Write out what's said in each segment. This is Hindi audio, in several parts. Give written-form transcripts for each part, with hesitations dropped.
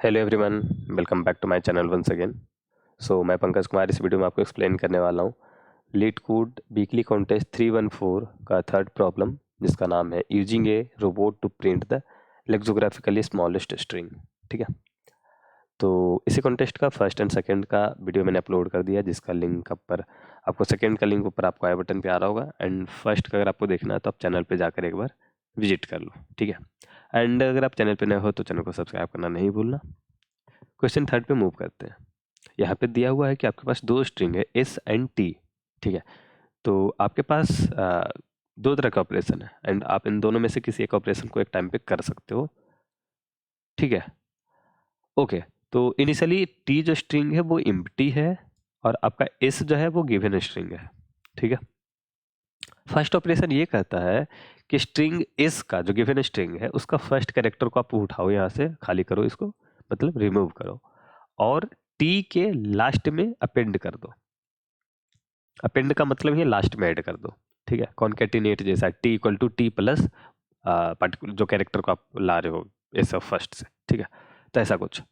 Hello everyone, welcome back to my channel once again. मैं पंकज कुमार इस वीडियो में आपको एक्सप्लेन करने वाला हूँ लीड कोड वीकली कॉन्टेस्ट 314 का थर्ड प्रॉब्लम, जिसका नाम है using a robot to print the lexicographically smallest string. ठीक है, तो इसी कॉन्टेस्ट का फर्स्ट एंड सेकंड का वीडियो मैंने अपलोड कर दिया, जिसका लिंक ऊपर आपको, सेकंड का लिंक ऊपर आपको आई बटन पे आ रहा होगा, एंड फर्स्ट का अगर आपको देखना है तो आप चैनल पे जाकर एक बार विजिट कर लो। ठीक है, एंड अगर आप चैनल पे नए हो तो चैनल को सब्सक्राइब करना नहीं भूलना। क्वेश्चन थर्ड पे मूव करते हैं। यहाँ पे दिया हुआ है कि आपके पास दो स्ट्रिंग है एस एंड टी। ठीक है, तो आपके पास दो तरह का ऑपरेशन है, एंड आप इन दोनों में से किसी एक ऑपरेशन को एक टाइम पे कर सकते हो। ठीक है, ओके। तो इनिशियली टी जो स्ट्रिंग है वो एम्प्टी है, और आपका एस जो है वो गिवन स्ट्रिंग है। ठीक है, फर्स्ट ऑपरेशन ये कहता है कि स्ट्रिंग एस का जो गिवन स्ट्रिंग है उसका फर्स्ट कैरेक्टर को आप उठाओ, यहाँ से खाली करो इसको, मतलब रिमूव करो, और टी के लास्ट में अपेंड कर दो। अपेंड का मतलब ये लास्ट में ऐड कर दो। ठीक है, कॉन्केटिनेट जैसा T equal to T plus particular जो कैरेक्टर को आप ला रहे हो एस ऑफ फर्स्ट से। ठीक है, तो ऐसा कुछ।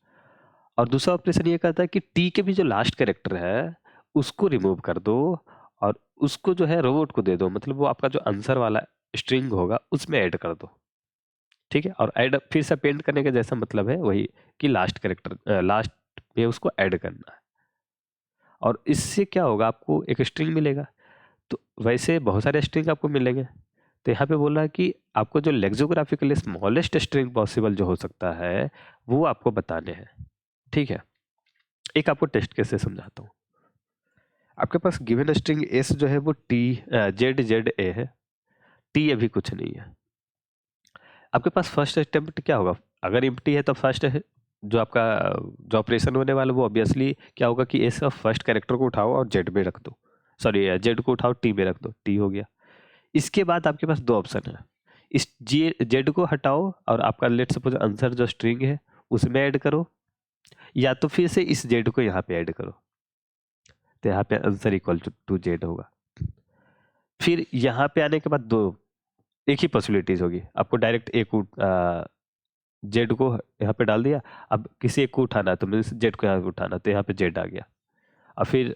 और दूसरा ऑपरेशन ये कहता है कि टी के भी जो लास्ट कैरेक्टर है उसको रिमूव कर दो, और उसको जो है रोबोट को दे दो, मतलब वो आपका जो आंसर वाला स्ट्रिंग होगा उसमें ऐड कर दो। ठीक है, और ऐड फिर से अपेंड करने का जैसा मतलब है वही कि लास्ट कैरेक्टर लास्ट में उसको ऐड करना है, और इससे क्या होगा, आपको एक स्ट्रिंग मिलेगा। तो वैसे बहुत सारे स्ट्रिंग आपको मिलेंगे, तो यहाँ पे बोल रहा है कि आपको जो लेक्सोग्राफिकली स्मॉलेस्ट स्ट्रिंग पॉसिबल जो हो सकता है वो आपको बताने हैं। ठीक है, एक आपको टेस्ट केस से समझाता हूँ। आपके पास गिवन स्ट्रिंग एस जो है वो टी जेड जेड ए है, टी अभी कुछ नहीं है। आपके पास फर्स्ट अटेम्प्ट क्या होगा, अगर एम्प्टी है तो फर्स्ट है जो आपका जो ऑपरेशन होने वाला वो ऑब्वियसली क्या होगा कि एस का फर्स्ट कैरेक्टर को उठाओ और जेड में रख दो, सॉरी जेड को उठाओ टी में रख दो, टी हो गया। इसके बाद आपके पास दो ऑप्शन है, इस जे जेड को हटाओ और आपका लेट सपोज आंसर जो स्ट्रिंग है उसमें ऐड करो, या तो फिर से इस जेड को यहाँ पे ऐड करो, तो यहाँ पे आंसर इक्वल टू जेड होगा। फिर यहाँ पे आने के बाद दो एक ही पॉसिबिलिटीज होगी, आपको डायरेक्ट एक जेड को यहाँ पे डाल दिया, अब किसी एक को उठाना है तो मीन्स जेड को यहाँ पे उठाना, तो यहाँ पे जेड आ गया। और फिर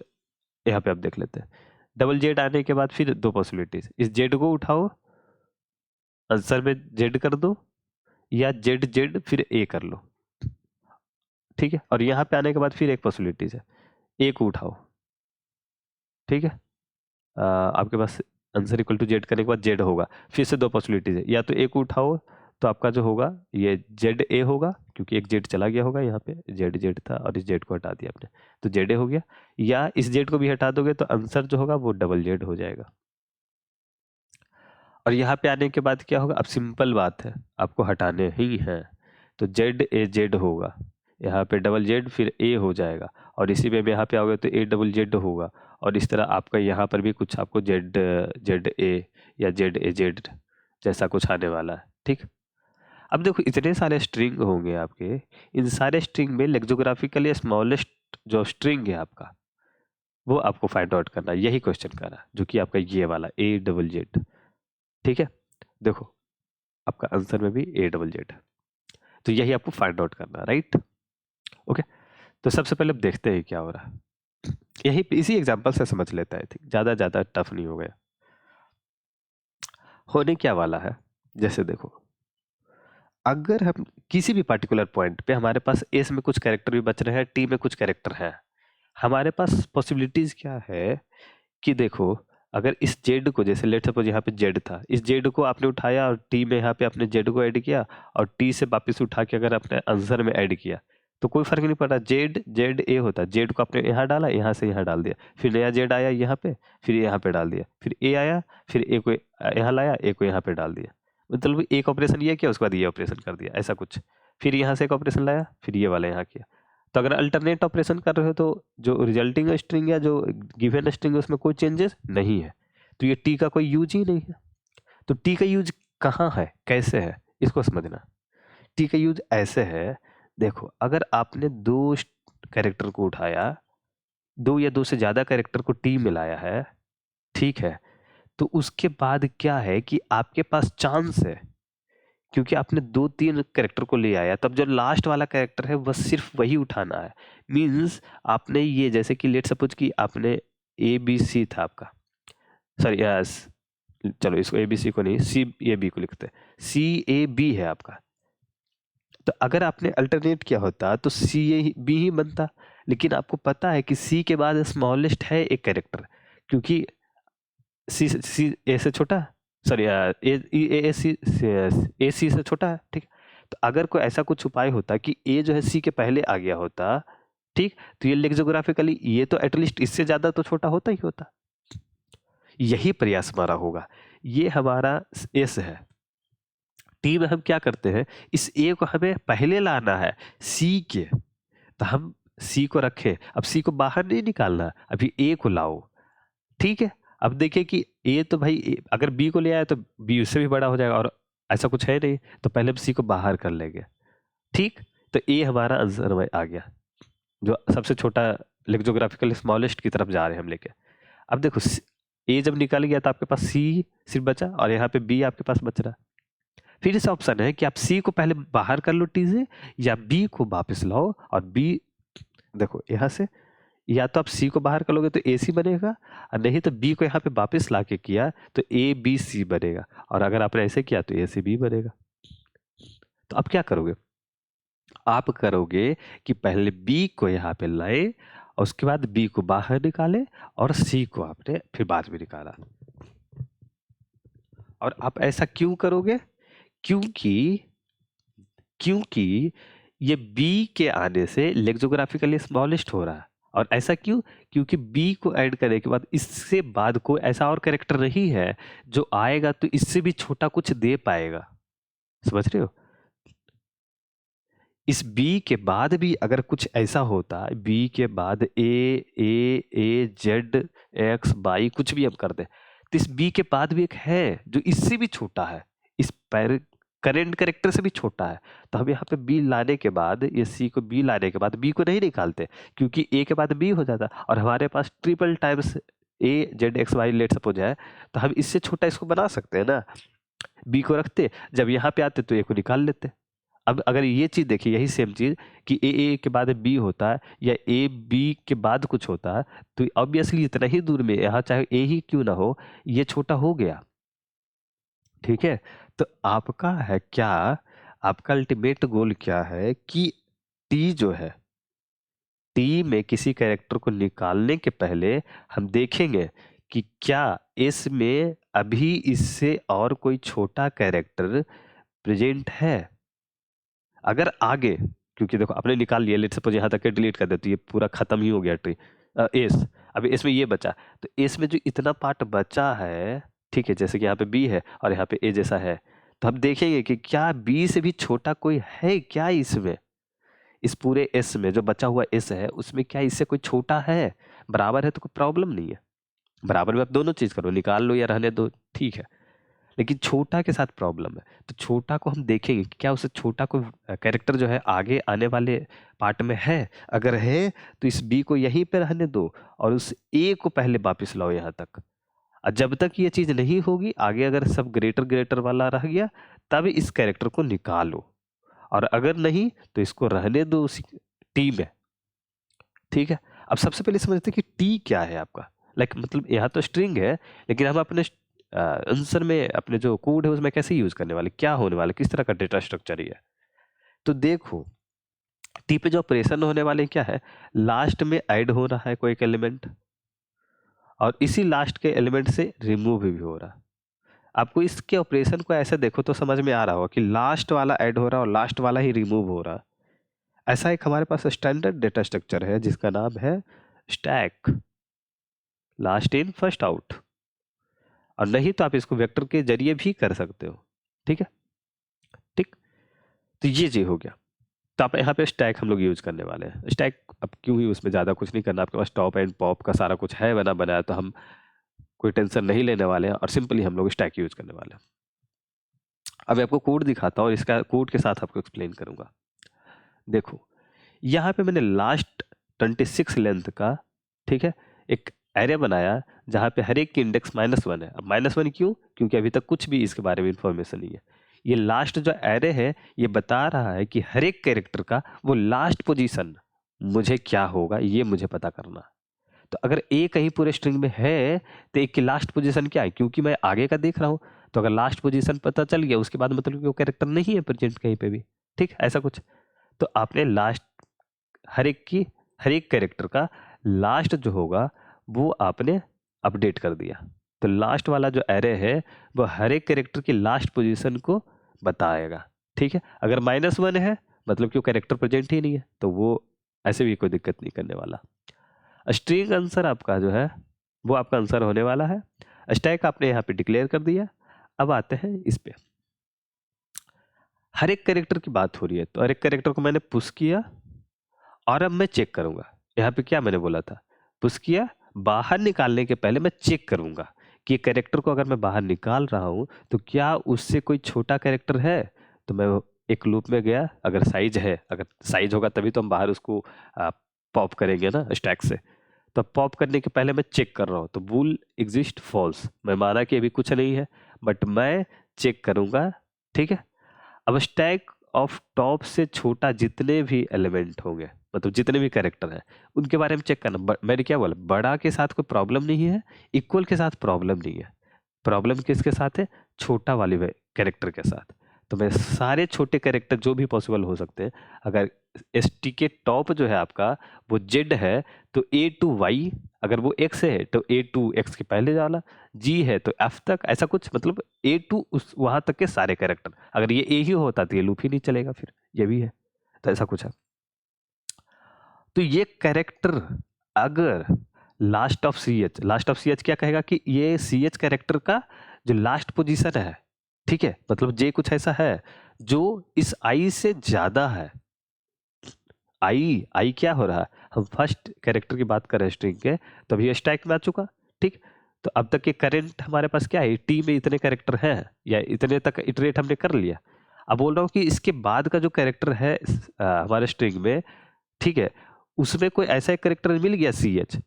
यहाँ पे आप देख लेते हैं, डबल जेड आने के बाद फिर दो पॉसिबिलिटीज, इस जेड को उठाओ आंसर में जेड कर दो, या जेड जेड फिर ए कर लो। ठीक है, और यहाँ पे आने के बाद फिर एक पॉसिबिलिटीज है, ए को उठाओ। ठीक है, आपके पास आंसर इक्वल टू जेड करने के बाद जेड होगा, फिर से दो पॉसिबिलिटीज है, या तो ए को उठाओ तो आपका जो होगा ये जेड ए होगा, क्योंकि एक जेड चला गया होगा, यहाँ पे जेड जेड था और इस जेड को हटा दिया आपने तो जेड ए हो गया, या इस जेड को भी हटा दोगे तो आंसर जो होगा वो डबल जेड हो जाएगा। और यहाँ पे आने के बाद क्या होगा, अब सिंपल बात है, आपको हटाने ही हैं, तो जेड ए जेड होगा, यहाँ पे डबल जेड फिर ए हो जाएगा, और इसी में यहाँ पे आओगे तो ए डबल जेड होगा, और इस तरह आपका यहाँ पर भी कुछ आपको जेड जेड ए या जेड ए जेड जैसा कुछ आने वाला है। ठीक, अब देखो इतने सारे स्ट्रिंग होंगे आपके, इन सारे स्ट्रिंग में लेक्सोग्राफिकली स्मॉलेस्ट जो स्ट्रिंग है आपका वो आपको फाइंड आउट करना है, यही क्वेश्चन कर रहा है, जो कि आपका ये वाला ए डबल जेड। ठीक है, देखो आपका आंसर में भी ए डबल जेड, तो यही आपको फाइंड आउट करना है, राइट। ओके, तो सबसे पहले अब देखते हैं क्या हो रहा है, यही इसी एग्जांपल से समझ लेता है, ज्यादा ज्यादा टफ नहीं हो गया। होने क्या वाला है, जैसे देखो, अगर हम किसी भी पर्टिकुलर पॉइंट पे हमारे पास एस में कुछ कैरेक्टर भी बच रहे हैं, टी में कुछ कैरेक्टर हैं, हमारे पास पॉसिबिलिटीज क्या है कि देखो, अगर इस जेड को, जैसे लेट सपोज यहाँ पे जेड था, इस जेड को आपने उठाया और टी में यहाँ पे आपने जेड को ऐड किया, और टी से वापस उठा के अगर आपने आंसर में ऐड किया तो कोई फर्क नहीं पड़ा, जेड जेड ए होता, जेड को आपने यहाँ डाला, यहाँ से यहाँ डाल दिया, फिर नया जेड आया यहाँ पे, फिर यहाँ पे डाल दिया, फिर ए आया, फिर ए को यहाँ लाया, ए को यहाँ पे डाल दिया, मतलब एक ऑपरेशन ये किया उसके बाद ये ऑपरेशन कर दिया, ऐसा कुछ। फिर यहाँ से एक ऑपरेशन लाया, फिर ये वाला यहाँ किया। तो अगर अल्टरनेट ऑपरेशन कर रहे हो तो जो रिजल्टिंग स्ट्रिंग या जो गिवन स्ट्रिंग है उसमें कोई चेंजेस नहीं है, तो ये टी का कोई यूज ही नहीं है। तो टी का यूज कहाँ है, कैसे है, इसको समझना। टी का यूज ऐसे है, देखो अगर आपने दो कैरेक्टर को उठाया, दो या दो से ज्यादा कैरेक्टर को टी मिलाया है, ठीक है, तो उसके बाद क्या है कि आपके पास चांस है क्योंकि आपने 2-3 कैरेक्टर को ले आया, तब जो लास्ट वाला कैरेक्टर है वह सिर्फ वही उठाना है। मीन्स आपने ये, जैसे कि लेट सपोज कि आपने ए बी सी था आपका, सॉरी चलो इसको ए बी सी को नहीं, सी ए बी को लिखते हैं, सी ए बी है आपका। तो अगर आपने अल्टरनेट किया होता तो सी ए बी ही बनता, लेकिन आपको पता है कि सी के बाद स्मॉलेस्ट है एक कैरेक्टर, क्योंकि सी ए से छोटा, सॉरी ए सी से छोटा है, ठीक। तो अगर कोई ऐसा कुछ उपाय होता कि ए जो है सी के पहले आ गया होता, ठीक, तो ये लेक्सियोग्राफिकली ये तो एटलीस्ट इससे ज्यादा तो छोटा होता ही होता। यही प्रयास हमारा होगा। ये हमारा एस है। टी में हम क्या करते हैं, इस ए को हमें पहले लाना है सी के, तो हम सी को रखें, अब सी को बाहर नहीं निकालना, अभी ए को लाओ, ठीक है। अब देखिए कि ए तो भाई अगर बी को ले आया तो बी उससे भी बड़ा हो जाएगा, और ऐसा कुछ है नहीं, तो पहले हम सी को बाहर कर लेंगे, ठीक। तो ए हमारा आंसर में आ गया, जो सबसे छोटा लेक्सियोग्राफिकल स्मॉलेस्ट की तरफ जा रहे हैं हम लेके। अब देखो ए जब निकल गया तो आपके पास सी सिर्फ बचा, और यहाँ पे बी आपके पास बच रहा। फिर इस ऑप्शन है कि आप सी को पहले बाहर कर लो टी से, या बी को वापस लाओ, और बी देखो यहाँ से, या तो आप सी को बाहर कर लोगे तो ए सी बनेगा, और नहीं तो बी को यहाँ पे वापस ला के किया तो ए बी सी बनेगा, और अगर आपने ऐसे किया तो ए सी बी बनेगा। तो आप क्या करोगे, आप करोगे कि पहले बी को यहाँ पे लाए, और उसके बाद बी को बाहर निकाले, और सी को आपने फिर बाद में निकाला। और आप ऐसा क्यों करोगे, क्योंकि क्योंकि ये बी के आने से लेक्सियोग्राफिकली स्मॉलेस्ट हो रहा है। और ऐसा क्यों, क्योंकि बी को ऐड करने के बाद इससे बाद कोई ऐसा और कैरेक्टर नहीं है जो आएगा तो इससे भी छोटा कुछ दे पाएगा, समझ रहे हो। इस बी के बाद भी अगर कुछ ऐसा होता, बी के बाद ए जेड एक्स वाई कुछ भी हम कर दें, तो इस बी के बाद भी एक है जो इससे भी छोटा है, इस करेंट कैरेक्टर से भी छोटा है। तो हम यहाँ पे बी लाने के बाद, ये सी को बी लाने के बाद बी को नहीं निकालते, क्योंकि ए के बाद बी हो जाता, और हमारे पास triple times A Z X Y let suppose है, तो हम इससे छोटा इसको बना सकते हैं ना। बी को रखते, जब यहाँ पे आते तो ए को निकाल लेते। अब अगर ये चीज देखिए, यही सेम चीज कि ए के बाद बी होता है, या ए बी के बाद कुछ होता है, तो ऑब्वियसली इतना ही दूर में यहाँ चाहे ए ही क्यों ना हो, ये छोटा हो गया, ठीक है। तो आपका है क्या, आपका अल्टीमेट गोल क्या है कि टी जो है, टी में किसी कैरेक्टर को निकालने के पहले हम देखेंगे कि क्या इसमें अभी इससे और कोई छोटा कैरेक्टर प्रेजेंट है। अगर आगे, क्योंकि देखो आपने निकाल लिया, लेट सपोज यहाँ तक के डिलीट कर दे तो ये पूरा खत्म ही हो गया ट्री, एस। अभी इसमें ये बचा, तो एस में जो इतना पार्ट बचा है, ठीक है, जैसे कि यहाँ पे बी है और यहाँ पे ए जैसा है, तो हम देखेंगे कि क्या बी से भी छोटा कोई है क्या इसमें, इस पूरे एस में जो बचा हुआ एस है उसमें क्या इससे कोई छोटा है। बराबर है तो कोई प्रॉब्लम नहीं है, बराबर में आप दोनों चीज करो, निकाल लो या रहने दो, ठीक है। लेकिन छोटा के साथ प्रॉब्लम है, तो छोटा को हम देखेंगे कि क्या उससे छोटा कोई कैरेक्टर जो है आगे आने वाले पार्ट में है। अगर है तो इस बी को यहीं पे रहने दो, और उस ए को पहले वापस लाओ यहाँ तक। और जब तक ये चीज नहीं होगी, आगे अगर सब ग्रेटर ग्रेटर वाला रह गया, तब इस कैरेक्टर को निकालो, और अगर नहीं तो इसको रहने दो उसी टी में, ठीक है। अब सबसे पहले समझते हैं कि टी क्या है आपका, मतलब यहाँ तो स्ट्रिंग है, लेकिन हम अपने आंसर में अपने जो कोड है उसमें कैसे यूज करने वाले, क्या होने वाले, किस तरह का डेटा स्ट्रक्चर ही है। तो देखो टी पे जो ऑपरेशन होने वाले क्या है, लास्ट में ऐड हो रहा है कोई एक एलिमेंट, और इसी लास्ट के एलिमेंट से रिमूव भी हो रहा है। आपको इसके ऑपरेशन को ऐसे देखो तो समझ में आ रहा होगा कि लास्ट वाला ऐड हो रहा है और लास्ट वाला ही रिमूव हो रहा है। ऐसा एक हमारे पास स्टैंडर्ड डेटा स्ट्रक्चर है जिसका नाम है stack, last in first out, और नहीं तो आप इसको वेक्टर के जरिए भी कर सकते हो, ठीक है, ठीक। तो ये जी हो गया। तो आप यहाँ पे स्टैक हम लोग यूज करने वाले हैं। स्टैक अब क्यों ही, उसमें ज़्यादा कुछ नहीं करना, आपके पास टॉप एंड पॉप का सारा कुछ है बना बनाया, तो हम कोई टेंशन नहीं लेने वाले हैं, और सिंपली हम लोग स्टैक यूज करने वाले हैं। अब आपको कोड दिखाता हूँ और इसका कोड के साथ आपको एक्सप्लेन करूंगा। देखो यहाँ पे मैंने लास्ट 26 लेंथ का, ठीक है, एक एरे बनाया जहाँ पे हर एक की इंडेक्स -1 है। अब -1 क्यों, क्योंकि अभी तक कुछ भी इसके बारे में इंफॉर्मेशन नहीं है। ये लास्ट जो एरे है ये बता रहा है कि हर एक कैरेक्टर का वो लास्ट पोजीशन मुझे क्या होगा ये मुझे पता करना। तो अगर ए कहीं पूरे स्ट्रिंग में है तो एक की लास्ट पोजीशन क्या है, क्योंकि मैं आगे का देख रहा हूँ तो अगर लास्ट पोजीशन पता चल गया उसके बाद मतलब कि वो कैरेक्टर नहीं है प्रेजेंट कहीं पे भी, ठीक ऐसा कुछ। तो आपने लास्ट हर एक कैरेक्टर का लास्ट जो होगा वो आपने अपडेट कर दिया। तो लास्ट वाला जो एरे है वो हर एक कैरेक्टर की लास्ट पोजीशन को बताएगा, ठीक है। अगर -1 है मतलब कि वो कैरेक्टर प्रेजेंट ही नहीं है तो वो ऐसे भी कोई दिक्कत नहीं करने वाला। स्ट्रिंग आंसर आपका जो है वो आपका आंसर होने वाला है। स्टैक आपने यहाँ पे डिक्लेयर कर दिया। अब आते हैं इस पे, हर एक कैरेक्टर की बात हो रही है तो हर एक कैरेक्टर को मैंने पुश किया और अब मैं चेक करूंगा। यहाँ पे क्या मैंने बोला था, पुश किया, बाहर निकालने के पहले मैं चेक करूंगा कि कैरेक्टर को अगर मैं बाहर निकाल रहा हूं तो क्या उससे कोई छोटा कैरेक्टर है। तो मैं एक लूप में गया, अगर साइज है, अगर साइज होगा तभी तो हम बाहर उसको पॉप करेंगे ना स्टैक से। तो पॉप करने के पहले मैं चेक कर रहा हूँ तो बूल एग्जिस्ट फॉल्स, मैं माना कि अभी कुछ नहीं है बट मैं चेक करूंगा, ठीक है। अब स्टैक ऑफ टॉप से छोटा जितने भी एलिमेंट होंगे मतलब जितने भी कैरेक्टर हैं उनके बारे में चेक करना। मैंने क्या बोला, बड़ा के साथ कोई प्रॉब्लम नहीं है, इक्वल के साथ प्रॉब्लम नहीं है। प्रॉब्लम किसके साथ है, छोटा वाले कैरेक्टर के साथ। तो मैं सारे छोटे कैरेक्टर जो भी पॉसिबल हो सकते हैं, अगर एस टी के टॉप जो है आपका वो जेड है तो ए टू वाई, अगर वो एक्स है तो ए टू एक्स के पहले वाला, जी है तो एफ तक, ऐसा कुछ मतलब ए टू उस वहां तक के सारे कैरेक्टर। अगर ये ए ही होता तो ये लूप ही नहीं चलेगा, फिर ये भी है तो ऐसा कुछ है। तो ये कैरेक्टर अगर last of C H, last of C H क्या कहेगा कि ये सी एच कैरेक्टर का जो लास्ट पोजीशन है, ठीक है, मतलब जे कुछ ऐसा है जो इस आई से ज्यादा है। आई क्या हो रहा है, हम फर्स्ट कैरेक्टर की बात कर रहे हैं स्ट्रिंग के, तो अभी स्टैक में आ चुका, ठीक। तो अब तक के करंट हमारे पास क्या है, टी में इतने कैरेक्टर हैं या इतने तक इटरेट हमने कर लिया। अब बोल रहा हूँ कि इसके बाद का जो कैरेक्टर है हमारे स्ट्रिंग में, ठीक है, उसमें कोई ऐसा एक कैरेक्टर मिल गया सी एच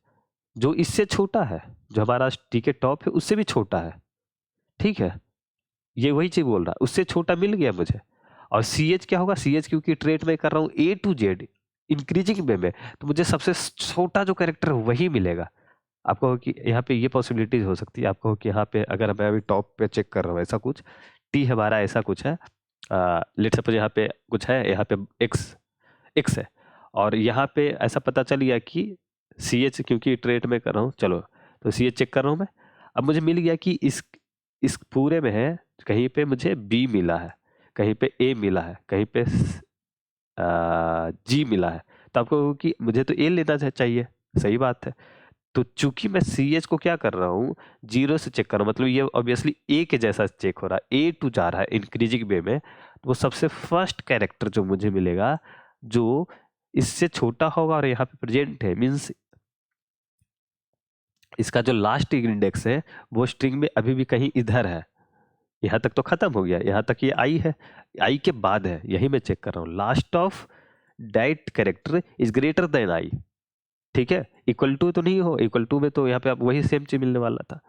जो इससे छोटा है, जो हमारा टी के टॉप है उससे भी छोटा है, ठीक है। ये वही चीज बोल रहा है, उससे छोटा मिल गया मुझे। और सी एच क्या होगा, सी एच क्योंकि ट्रेट में कर रहा हूँ ए टू जेड इंक्रीजिंग वे में, तो मुझे सबसे छोटा जो कैरेक्टर है वही मिलेगा। आपको हो कि यहाँ पे ये पॉसिबिलिटीज हो सकती है, आपको हो कि यहाँ पे अगर मैं अभी टॉप पे चेक कर रहा हूँ ऐसा कुछ, टी हमारा ऐसा कुछ है, लेट सपोज यहाँ पे कुछ है, यहाँ पे एक्स एक्स है, और यहाँ पे ऐसा पता चल गया कि सी एच क्योंकि ट्रेट में कर रहा हूँ, चलो तो सी एच चेक कर रहा हूँ मैं। अब मुझे मिल गया कि इस पूरे में है, कहीं पे मुझे बी मिला है, कहीं पे ए मिला है, कहीं पे जी मिला है। तो आपको कि मुझे तो ए लेना चाहिए, सही बात है। तो चूंकि मैं सी एच को क्या कर रहा हूँ, जीरो से चेक कर रहा हूँ, मतलब ये ऑब्वियसली ए के जैसा चेक हो रहा है, ए टू जा रहा है इंक्रीजिंग वे में, तो वो सबसे फर्स्ट कैरेक्टर जो मुझे मिलेगा जो इससे छोटा होगा और यहाँ पे प्रेजेंट है, मीन्स इसका जो लास्ट इंडेक्स है वो स्ट्रिंग में अभी भी कहीं इधर है। यहाँ तक तो खत्म हो गया, यहाँ तक ये आई है, आई के बाद है, यही मैं चेक कर रहा हूँ। Last of diet character is greater than I, ठीक है, इक्वल टू तो नहीं हो, इक्वल टू में तो यहाँ पे आप वही सेम चीज मिलने वाला था।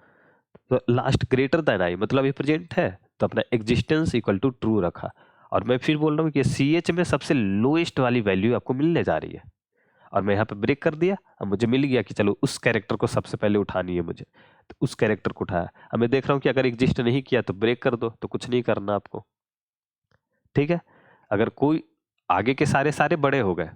तो लास्ट ग्रेटर देन आई मतलब ये प्रेजेंट है, तो अपना एग्जिस्टेंस इक्वल टू ट्रू रखा। और मैं फिर बोल रहा हूँ कि सी एच में सबसे लोएस्ट वाली वैल्यू आपको मिलने जा रही है, और मैं यहाँ पे ब्रेक कर दिया। अब मुझे मिल गया कि चलो उस कैरेक्टर को सबसे पहले उठानी है मुझे, तो उस कैरेक्टर को उठाया। अब मैं देख रहा हूँ कि अगर एग्जिस्ट नहीं किया तो ब्रेक कर दो, तो कुछ नहीं करना आपको, ठीक है। अगर कोई आगे के सारे सारे बड़े हो गए,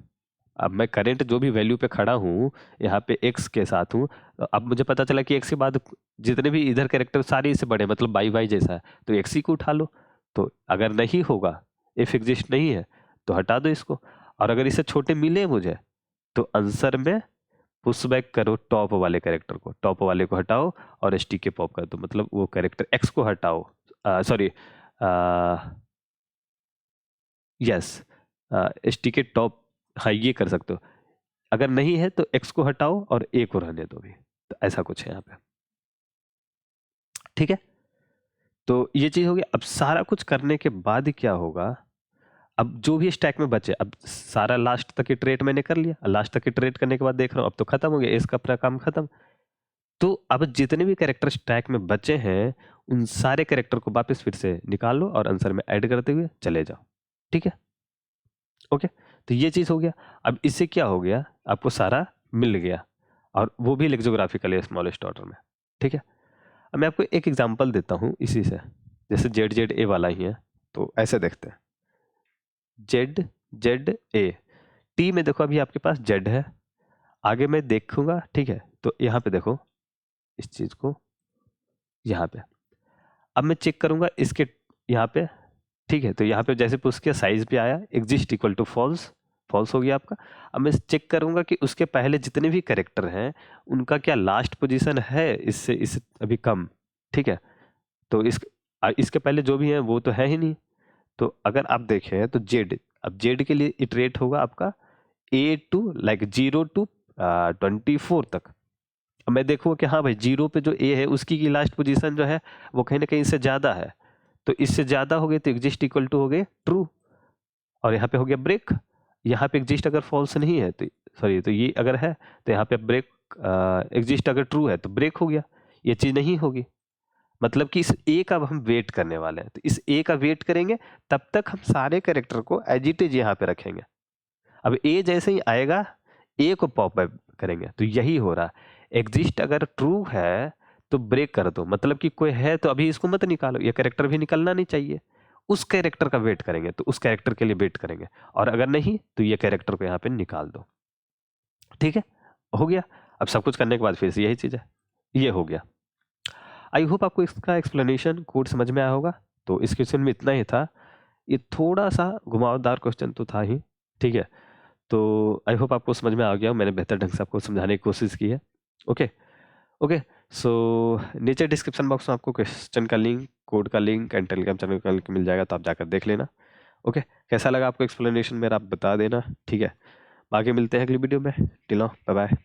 अब मैं करंट जो भी वैल्यू पे खड़ा हूँ यहाँ पे एक्स के साथ हूँ, तो अब मुझे पता चला कि एक्स के बाद जितने भी इधर कैरेक्टर सारे इससे बड़े मतलब बाई वाई जैसा है, तो एक्स ही को उठा लो। तो अगर नहीं होगा, इफ एग्जिस्ट नहीं है तो हटा दो इसको, और अगर इससे छोटे मिले मुझे तो आंसर में पुश बैक करो टॉप वाले कैरेक्टर को, टॉप वाले को हटाओ और एस टी के पॉप कर दो, मतलब वो कैरेक्टर एक्स को हटाओ, सॉरी यस एस टी के टॉप, हाँ ये कर सकते हो। अगर नहीं है तो एक्स को हटाओ और ए को रहने दो भी, तो ऐसा कुछ है यहाँ पे, ठीक है। तो ये चीज हो गई। अब सारा कुछ करने के बाद क्या होगा, अब जो भी स्टैक में बचे, अब सारा लास्ट तक की ट्रेड मैंने कर लिया, लास्ट तक की ट्रेड करने के बाद देख रहा हूँ अब तो खत्म हो गया, इसका अपना काम खत्म। तो अब जितने भी कैरेक्टर स्टैक में बचे हैं उन सारे कैरेक्टर को वापस फिर से निकाल लो और आंसर में ऐड करते हुए चले जाओ। ठीक है, ओके। तो ये चीज़ हो गया। अब इससे क्या हो गया, आपको सारा मिल गया, और वो भी लेक्सिकोग्राफिकली स्मॉलेस्ट ऑर्डर में। ठीक है, अब मैं आपको एक एग्जांपल देता हूँ इसी से, जैसे जेड जेड ए वाला ही है, तो ऐसे देखते हैं। जेड जेड ए, टी में देखो अभी आपके पास जेड है, आगे मैं देखूंगा, ठीक है, तो यहाँ पे देखो इस चीज को, यहाँ पे अब मैं चेक करूंगा इसके यहाँ पे, ठीक है, तो यहाँ पे जैसे पुश किया साइज पे आया exist equal to false, false हो गया आपका। अब मैं चेक करूंगा कि उसके पहले जितने भी कैरेक्टर हैं उनका क्या लास्ट पोजीशन है इससे इस अभी कम। ठीक है, तो इसके पहले जो भी हैं वो तो है ही नहीं। तो अगर आप देखें तो जेड, अब जेड के लिए इटरेट होगा आपका ए टू लाइक 0 टू 24 तक। अब मैं देखूंगा कि हाँ भाई 0 पे जो ए है उसकी की लास्ट पोजीशन जो है वो कहीं ना कहीं इससे ज़्यादा है, तो इससे ज़्यादा हो गए तो एग्जिस्ट इक्वल टू हो गए ट्रू, और यहाँ पे हो गया ब्रेक। यहाँ पे एग्जिस्ट अगर फॉल्स नहीं है तो सॉरी, तो ये अगर है तो यहाँ पे ब्रेक, एग्जिस्ट अगर ट्रू है तो ब्रेक हो गया, ये चीज़ नहीं होगी। मतलब कि इस ए का अब हम वेट करने वाले हैं, तो इस ए का वेट करेंगे तब तक हम सारे कैरेक्टर को एज इट इज यहाँ पे रखेंगे। अब ए जैसे ही आएगा ए को पॉप अप करेंगे, तो यही हो रहा है। एग्जिस्ट अगर ट्रू है तो ब्रेक कर दो, मतलब कि कोई है तो अभी इसको मत निकालो, ये कैरेक्टर भी निकलना नहीं चाहिए, उस कैरेक्टर का वेट करेंगे, तो उस कैरेक्टर के लिए वेट करेंगे, और अगर नहीं तो ये कैरेक्टर को यहाँ पे निकाल दो। ठीक है, हो गया। अब सब कुछ करने के बाद फिर से यही चीज़ है, ये हो गया। आई होप आपको इसका एक्सप्लेनेशन कोड समझ में आया होगा। तो इस क्वेश्चन में इतना ही था, ये थोड़ा सा घुमावदार क्वेश्चन तो था ही, ठीक है। तो आई होप आपको समझ में आ गया, मैंने बेहतर ढंग से आपको समझाने की कोशिश की है। ओके ओके, सो नीचे डिस्क्रिप्शन बॉक्स में आपको क्वेश्चन का लिंक, कोड का लिंक एंड टेलीग्राम चैनल का लिंक मिल जाएगा, तो आप जाकर देख लेना। ओके, कैसा लगा आपको एक्सप्लेनेशन मेरा, आप बता देना, ठीक है। बाकी मिलते हैं अगली वीडियो में, टिल नाउ बाय बाय।